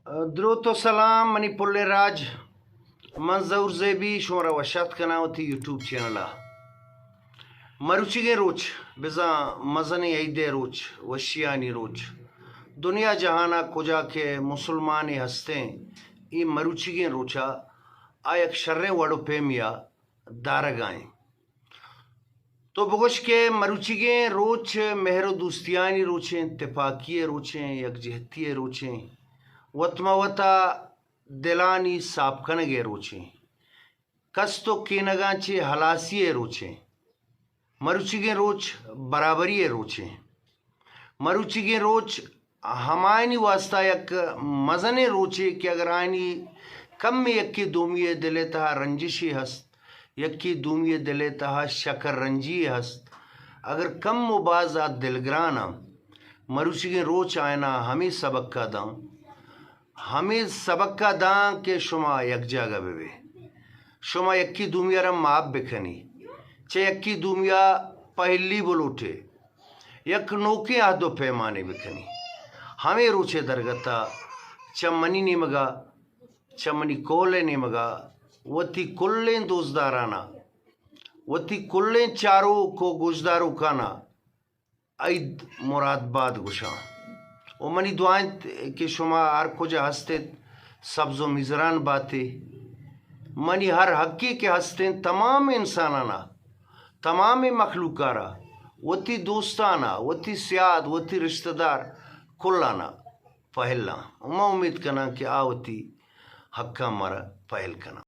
درود و سلام منی پل راج منظور زیبی شمارا وشات کناوتی یوٹیوب چینلا مروچیگے روچ بزا مزنی ایدے روچ وشیانی روچ دنیا جہانا کجا کے مسلمان ہستے ای مروچیگے روچا آیک شرے وڑو پیمیا دارگائیں تو بگوش کے مروچیگے روچ مہر و دوستیانی روچیں اتفاقی روچیں یکجہتی روچیں وطموتا دلانی سابکنگے روچیں کستو کینگانچے حلاسی روچیں مروچیگے روچ برابری روچیں مروچیگے روچ ہمائنی واسطہ یک مزنے روچے کہ اگر آئینی کم میں یکی دومی دلے تہا رنجشی ہست یکی دومی دلے تہا شکر رنجی ہست اگر کم مبازات دلگرانا مروچیگے روچ آئینا ہمیں سبق کا داں ہمیں سبق کا داں کہ شما یک جاگہ بے شما یکی دومیا رم معاب بکنی چے یکی دومیا پہلی بلوٹے یک نوکے آدھو پیمانے بکنی ہمیں روچے درگتا چمنی نیمگا چمنی کولے نیمگا وتی کلیں دوزدارانا وتی کلیں چارو کو گوشدارو کانا اید مراد باد گشاں و منی دعائیں کہ شما ہر کجا ہستے سبز و مزران باتے منی ہر حقی کے ہستے تمام انسانانا تمام مخلوقارا وتی دوستانا وتی سیاد وتی رشتہ دار کلانا پہلنا میں امید کنا کہ آوتی حقا مرا پہل کنا